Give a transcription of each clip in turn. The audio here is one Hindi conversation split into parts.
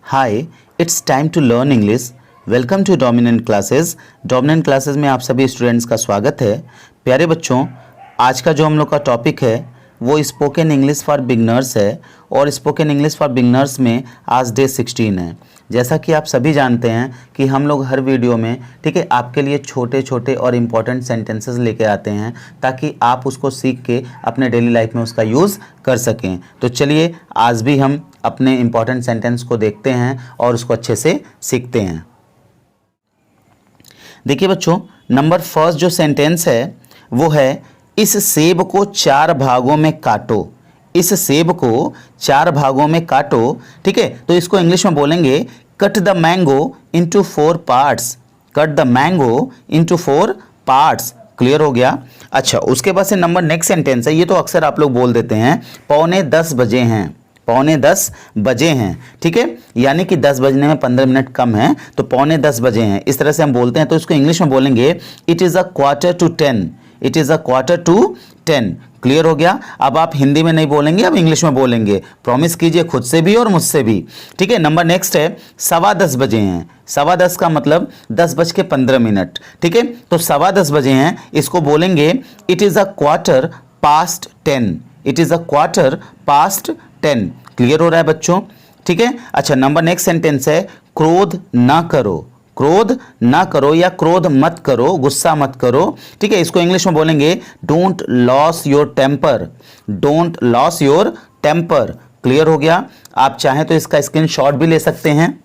Hi, it's time to learn English. Welcome to dominant classes. Dominant classes में आप सभी स्टूडेंट्स का स्वागत है। प्यारे बच्चों, आज का जो हम लोग का टॉपिक है वो स्पोकन इंग्लिश फॉर बिगनर्स है और स्पोकन इंग्लिश फॉर बिगनर्स में आज डे 16 है। जैसा कि आप सभी जानते हैं कि हम लोग हर वीडियो में ठीक है आपके लिए छोटे छोटे और इम्पॉर्टेंट सेंटेंसेस लेके आते हैं ताकि आप उसको सीख के अपने डेली लाइफ में उसका यूज़ कर सकें। तो चलिए आज भी हम अपने इम्पॉर्टेंट सेंटेंस को देखते हैं और उसको अच्छे से सीखते हैं। देखिए बच्चों, नंबर फर्स्ट जो सेंटेंस है वो है इस सेब को 4 भागों में काटो। इस सेब को 4 भागों में काटो। ठीक है, तो इसको इंग्लिश में बोलेंगे cut the mango into 4 parts. Cut the mango into 4 parts. Clear हो गया। अच्छा, उसके बाद से नंबर नेक्स्ट सेंटेंस है, ये तो अक्सर आप लोग बोल देते हैं, 9:45 बजे हैं। 9:45 बजे हैं। ठीक है, यानी कि 10 बजने में 15 मिनट कम है, तो 9:45 बजे हैं, इस तरह से हम बोलते हैं। तो इसको इंग्लिश में बोलेंगे it is a quarter to 10। It is a quarter to 10। Clear हो गया। अब आप हिंदी में नहीं बोलेंगे, अब इंग्लिश में बोलेंगे। प्रॉमिस कीजिए खुद से भी और मुझसे भी। ठीक है, नंबर नेक्स्ट है 10:15 बजे हैं। 10:15 का मतलब 10:15। ठीक है, तो 10:15 बजे हैं, इसको बोलेंगे it is a quarter past 10। It is a quarter past 10। Clear हो रहा है बच्चों? ठीक है। अच्छा, नंबर नेक्स्ट सेंटेंस है क्रोध ना करो। क्रोध ना करो या क्रोध मत करो, गुस्सा मत करो। ठीक है, इसको इंग्लिश में बोलेंगे don't lose your temper. Don't lose your temper. Clear हो गया। आप चाहें तो इसका स्क्रीनशॉट भी ले सकते हैं।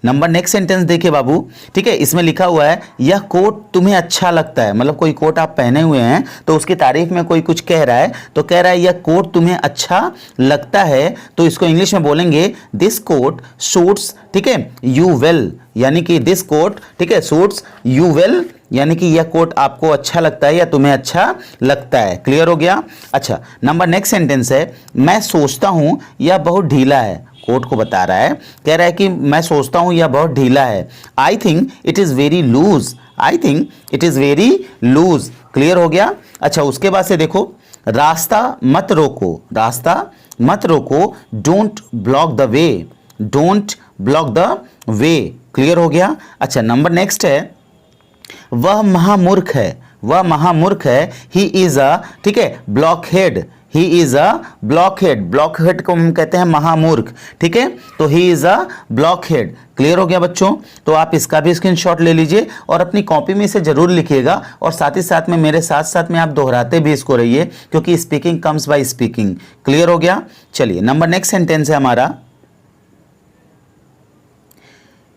नंबर नेक्स्ट सेंटेंस देखिए बाबू। ठीक है, इसमें लिखा हुआ है यह कोट तुम्हें अच्छा लगता है। मतलब कोई कोट आप पहने हुए हैं तो उसकी तारीफ में कोई कुछ कह रहा है, तो कह रहा है यह कोट तुम्हें अच्छा लगता है, तो इसको इंग्लिश में बोलेंगे दिस कोट सूट्स। ठीक है, यू वेल, यानी कि दिस कोट ठीक है सूट्स यू वेल, यानी कि यह कोट आपको अच्छा लगता है या तुम्हें अच्छा लगता है। क्लियर हो गया। अच्छा, नंबर नेक्स्ट सेंटेंस है मैं सोचता हूं यह बहुत ढीला है। कोट को बता रहा है, कह रहा है कि मैं सोचता हूं यह बहुत ढीला है। I think it is very loose. I think it is very loose. Clear हो गया। अच्छा, उसके बाद से देखो रास्ता मत रोको। रास्ता मत रोको, don't block the way. Don't block the way. Clear हो गया। अच्छा, नंबर नेक्स्ट है वह महामूर्ख है। वह महामूर्ख है। ही इज अ ठीक है ब्लॉकहेड। He is a ब्लॉकहेड। ब्लॉकहेड को हम कहते हैं महामूर्ख। ठीक है, तो ही इज अ ब्लॉकहेड। क्लियर हो गया बच्चों? तो आप इसका भी स्क्रीनशॉट ले लीजिए और अपनी कॉपी में इसे जरूर लिखिएगा और साथ ही साथ में मेरे साथ साथ में आप दोहराते भी इसको रहिए, क्योंकि speaking comes by speaking. Clear हो गया। चलिए, नंबर नेक्स्ट सेंटेंस है हमारा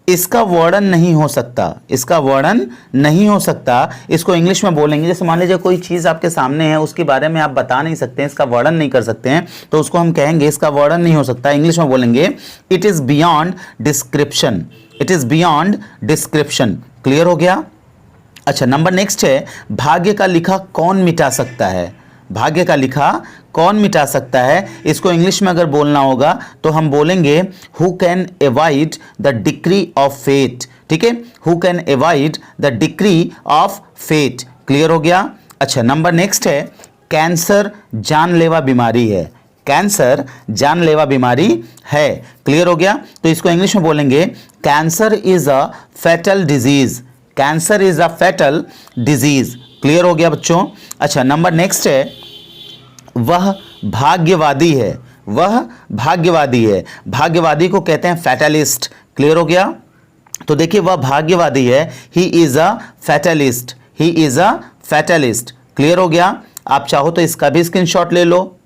इसका वर्णन नहीं हो सकता। इसका वर्णन नहीं हो सकता, इसको इंग्लिश में बोलेंगे। जैसे मान लीजिए कोई चीज़ आपके सामने है, उसके बारे में आप बता नहीं सकते हैं, इसका वर्णन नहीं कर सकते हैं, तो उसको हम कहेंगे इसका वर्णन नहीं हो सकता। इंग्लिश में बोलेंगे it is beyond description. It is beyond description. Clear हो गया। अच्छा, नंबर नेक्स्ट है भाग्य का लिखा कौन मिटा सकता है। भाग्य का लिखा कौन मिटा सकता है, इसको इंग्लिश में अगर बोलना होगा तो हम बोलेंगे who can avoid the decree of fate. ठीक है, who can avoid the decree of fate. Clear हो गया। अच्छा, नंबर नेक्स्ट है कैंसर जानलेवा बीमारी है। कैंसर जानलेवा बीमारी है। क्लियर हो गया। तो इसको इंग्लिश में बोलेंगे cancer is a fatal disease. Cancer is a fatal disease. Clear हो गया बच्चों। अच्छा, नंबर नेक्स्ट है वह भाग्यवादी है। वह भाग्यवादी है। भाग्यवादी को कहते हैं फैटलिस्ट। क्लियर हो गया। तो देखिए वह भाग्यवादी है, he is a fatalist. He is a fatalist. Clear हो गया। आप चाहो तो इसका भी स्क्रीनशॉट ले लो।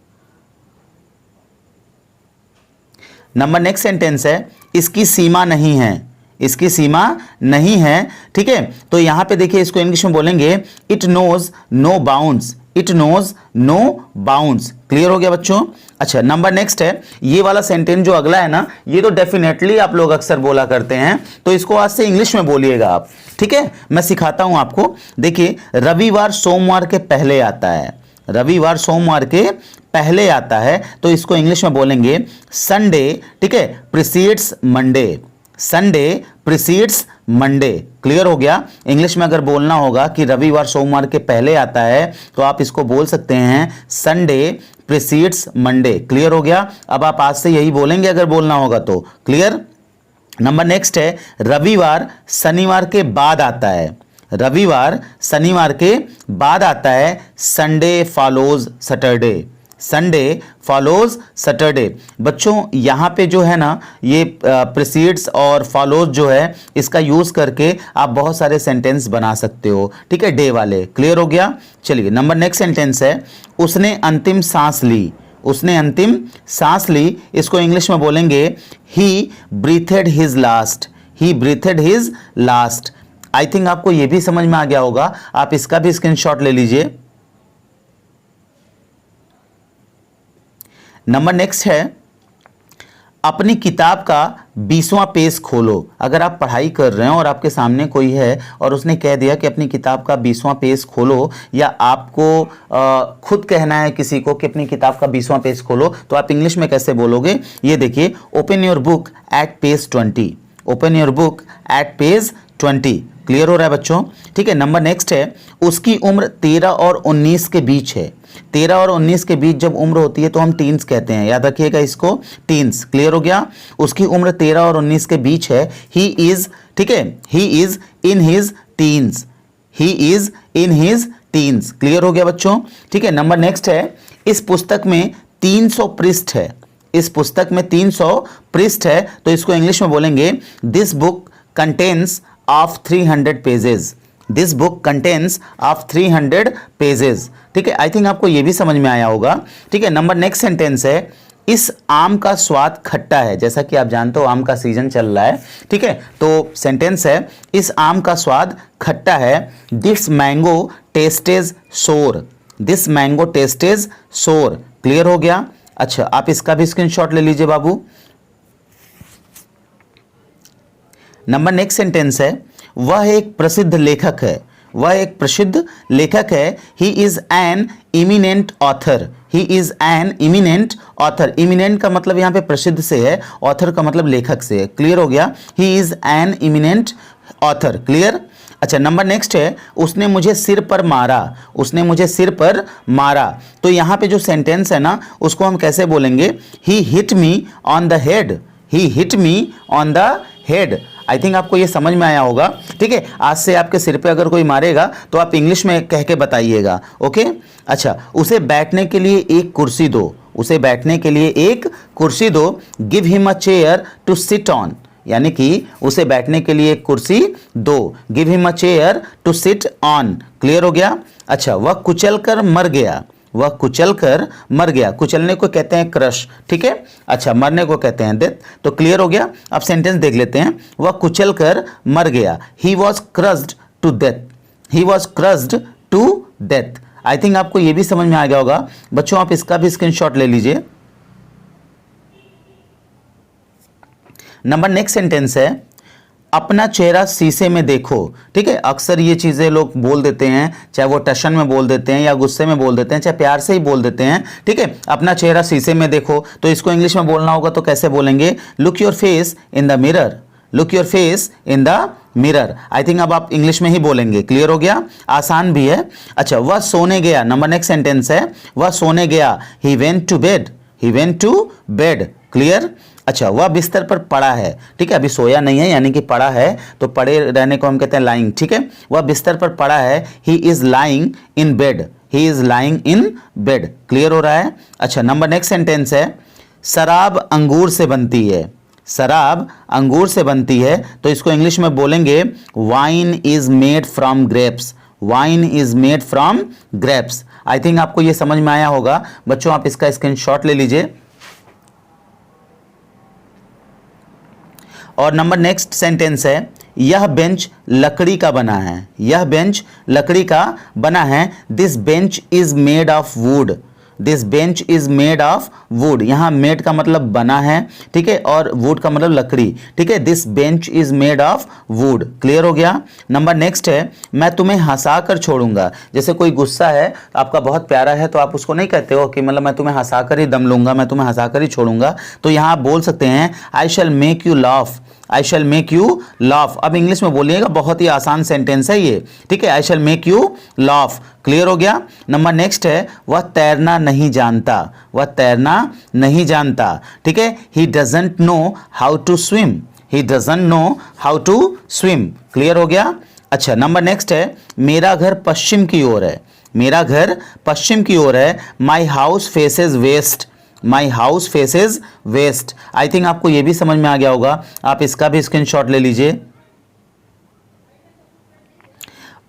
नंबर नेक्स्ट सेंटेंस है इसकी सीमा नहीं है। इसकी सीमा नहीं है। ठीक है, तो यहां पे देखिए इसको इंग्लिश में बोलेंगे it knows no bounds. It knows no bounds. Clear हो गया बच्चों। अच्छा, नंबर नेक्स्ट है ये वाला सेंटेंस जो अगला है ना, ये तो डेफिनेटली आप लोग अक्सर बोला करते हैं, तो इसको आज से इंग्लिश में बोलिएगा आप। ठीक है, मैं सिखाता हूं आपको। देखिए रविवार सोमवार के पहले आता है। रविवार सोमवार के पहले आता है, तो इसको इंग्लिश में बोलेंगे संडे। ठीक है, precedes Monday. Sunday precedes Monday. Clear हो गया। इंग्लिश में अगर बोलना होगा कि रविवार सोमवार के पहले आता है तो आप इसको बोल सकते हैं संडे प्रिसीड्स मंडे। क्लियर हो गया। अब आप आज से यही बोलेंगे अगर बोलना होगा तो। क्लियर। नंबर नेक्स्ट है रविवार शनिवार के बाद आता है। रविवार शनिवार के बाद आता है, Sunday follows Saturday. Sunday follows Saturday. बच्चों यहाँ पे जो है ना ये प्रीसीड्स और फॉलोज जो है इसका यूज करके आप बहुत सारे सेंटेंस बना सकते हो। ठीक है, डे वाले। क्लियर हो गया। चलिए नंबर नेक्स्ट सेंटेंस है उसने अंतिम सांस ली। उसने अंतिम सांस ली, इसको इंग्लिश में बोलेंगे he breathed his last. He breathed his last. I think आपको यह भी समझ में आ गया होगा। आप इसका भी स्क्रीनशॉट ले लीजिए। नंबर नेक्स्ट है अपनी किताब का 20वां पेज खोलो। अगर आप पढ़ाई कर रहे हैं और आपके सामने कोई है और उसने कह दिया कि अपनी किताब का 20वां पेज खोलो, या आपको खुद कहना है किसी को कि अपनी किताब का 20वां पेज खोलो, तो आप इंग्लिश में कैसे बोलोगे? ये देखिए, open your book at page 20। Open your book at page 20। Clear हो रहा है बच्चों? ठीक है। नंबर नेक्स्ट है उसकी उम्र 13 और 19 के बीच है। 13 और 19 के बीच जब उम्र होती है तो हम टीन्स कहते हैं, याद रखिएगा इसको, टीन्स। क्लियर हो गया। उसकी उम्र 13 और 19 के बीच है। ही इज, ठीक है, he is in his teens. He is in his teens. Clear हो गया बच्चों? ठीक है। नंबर नेक्स्ट है इस पुस्तक में 300 पृष्ठ है। इस पुस्तक में 300 पृष्ठ है, तो इसको इंग्लिश में बोलेंगे this book contains of 300 pages। This book contains of 300 pages। ठीक है, आई थिंक आपको ये भी समझ में आया होगा। ठीक है। नंबर नेक्स्ट सेंटेंस है इस आम का स्वाद खट्टा है। जैसा कि आप जानते हो आम का सीजन चल रहा है। ठीक है, तो सेंटेंस है इस आम का स्वाद खट्टा है। दिस मैंगो टेस्टेज सोर। दिस मैंगो टेस्टेज सोर। क्लियर हो गया। अच्छा, आप इसका भी स्क्रीनशॉट ले लीजिए बाबू। नंबर नेक्स्ट सेंटेंस है वह एक प्रसिद्ध लेखक है। वह एक प्रसिद्ध लेखक है। He is an eminent author. He is an eminent author. Eminent का मतलब यहाँ पे प्रसिद्ध से है, ऑथर का मतलब लेखक से है। क्लियर हो गया। He is an eminent author. Clear. अच्छा, नंबर नेक्स्ट है उसने मुझे सिर पर मारा। उसने मुझे सिर पर मारा। तो यहाँ पे जो सेंटेंस है ना उसको हम कैसे बोलेंगे? He hit me on the head. He hit me on the head. I think आपको ये समझ में आया होगा। ठीक है, आज से आपके सिर पे अगर कोई मारेगा तो आप इंग्लिश में कह के बताइएगा। ओके। अच्छा, उसे बैठने के लिए एक कुर्सी दो। उसे बैठने के लिए एक कुर्सी दो। Give him a chair to sit on. यानी कि उसे बैठने के लिए एक कुर्सी दो। Give him a chair to sit on. Clear हो गया। अच्छा, वह कुचल कर मर गया। वह कुचल कर मर गया। कुचलने को कहते हैं क्रश। ठीक है। अच्छा, मरने को कहते हैं डेथ। तो क्लियर हो गया। अब सेंटेंस देख लेते हैं। वह कुचल कर मर गया। He was crushed to death. He was crushed to death. I think आपको यह भी समझ में आ गया होगा बच्चों। आप इसका भी स्क्रीनशॉट ले लीजिए। नंबर नेक्स्ट सेंटेंस है अपना चेहरा शीशे में देखो। ठीक है, अक्सर ये चीज़ें लोग बोल देते हैं, चाहे वो टशन में बोल देते हैं या गुस्से में बोल देते हैं, चाहे प्यार से ही बोल देते हैं। ठीक है, अपना चेहरा शीशे में देखो, तो इसको इंग्लिश में बोलना होगा तो कैसे बोलेंगे? Look your face in the mirror. Look your face in the mirror. I think अब आप इंग्लिश में ही बोलेंगे। क्लियर हो गया। आसान भी है। अच्छा, वह सोने गया। नंबर नेक्स्ट सेंटेंस है वह सोने गया। He went to bed. He went to bed. Clear. अच्छा, वह बिस्तर पर पड़ा है। ठीक है, अभी सोया नहीं है, यानी कि पड़ा है, तो पड़े रहने को हम कहते हैं लाइंग। ठीक है, वह बिस्तर पर पड़ा है। He is lying in bed. He is lying in bed. Clear हो रहा है। अच्छा, नंबर नेक्स्ट सेंटेंस है शराब अंगूर से बनती है। शराब अंगूर से बनती है, तो इसको इंग्लिश में बोलेंगे wine is made from grapes. Wine is made from grapes. I think आपको ये समझ में आया होगा बच्चों। आप इसका स्क्रीनशॉट ले लीजिए। और नंबर नेक्स्ट सेंटेंस है यह बेंच लकड़ी का बना है। यह बेंच लकड़ी का बना है। This bench is made of would. This bench is made of would. यहाँ मेड का मतलब बना है। ठीक है, और वुड का मतलब लकड़ी। ठीक है, this bench is made of would. Clear हो गया। नंबर नेक्स्ट है मैं तुम्हें हंसा कर छोड़ूंगा। जैसे कोई गुस्सा है, आपका बहुत प्यारा है, तो आप उसको नहीं कहते हो कि मतलब मैं तुम्हें हंसा कर ही दम लूंगा, मैं तुम्हें हंसा कर ही छोड़ूंगा। तो यहाँ आप बोल सकते हैं I shall make you laugh. I shall make you laugh. अब इंग्लिश में बोलिएगा, बहुत ही आसान सेंटेंस है ये, ठीक है। I shall make you laugh, clear हो गया। नंबर नेक्स्ट है, वह तैरना नहीं जानता, वह तैरना नहीं जानता, ठीक है। He doesn't know how to swim, he doesn't know how to swim, clear हो गया। अच्छा, नंबर नेक्स्ट है, मेरा घर पश्चिम की ओर है, मेरा घर पश्चिम की ओर है। My house faces west, my house faces west. I think आपको यह भी समझ में आ गया होगा, आप इसका भी स्क्रीनशॉट ले लीजिए।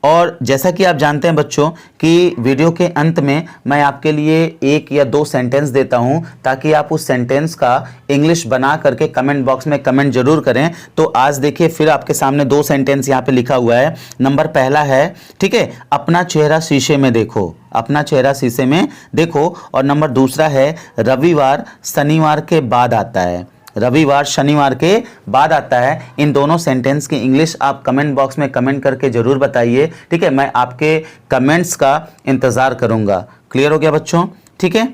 और जैसा कि आप जानते हैं बच्चों कि वीडियो के अंत में मैं आपके लिए एक या दो सेंटेंस देता हूं, ताकि आप उस सेंटेंस का इंग्लिश बना करके कमेंट बॉक्स में कमेंट जरूर करें। तो आज देखिए, फिर आपके सामने दो सेंटेंस यहां पे लिखा हुआ है। नंबर पहला है, ठीक है, अपना चेहरा शीशे में देखो, अपना चेहरा शीशे में देखो। और नंबर दूसरा है, रविवार शनिवार के बाद आता है, रविवार शनिवार के बाद आता है। इन दोनों सेंटेंस की इंग्लिश आप कमेंट बॉक्स में कमेंट करके जरूर बताइए, ठीक है। मैं आपके कमेंट्स का इंतज़ार करूंगा। क्लियर हो गया बच्चों, ठीक है।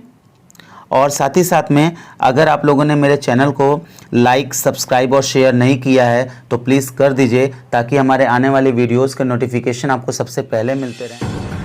और साथ ही साथ में अगर आप लोगों ने मेरे चैनल को लाइक, सब्सक्राइब और शेयर नहीं किया है तो प्लीज़ कर दीजिए, ताकि हमारे आने वाले वीडियोज़ के नोटिफिकेशन आपको सबसे पहले मिलते रहें।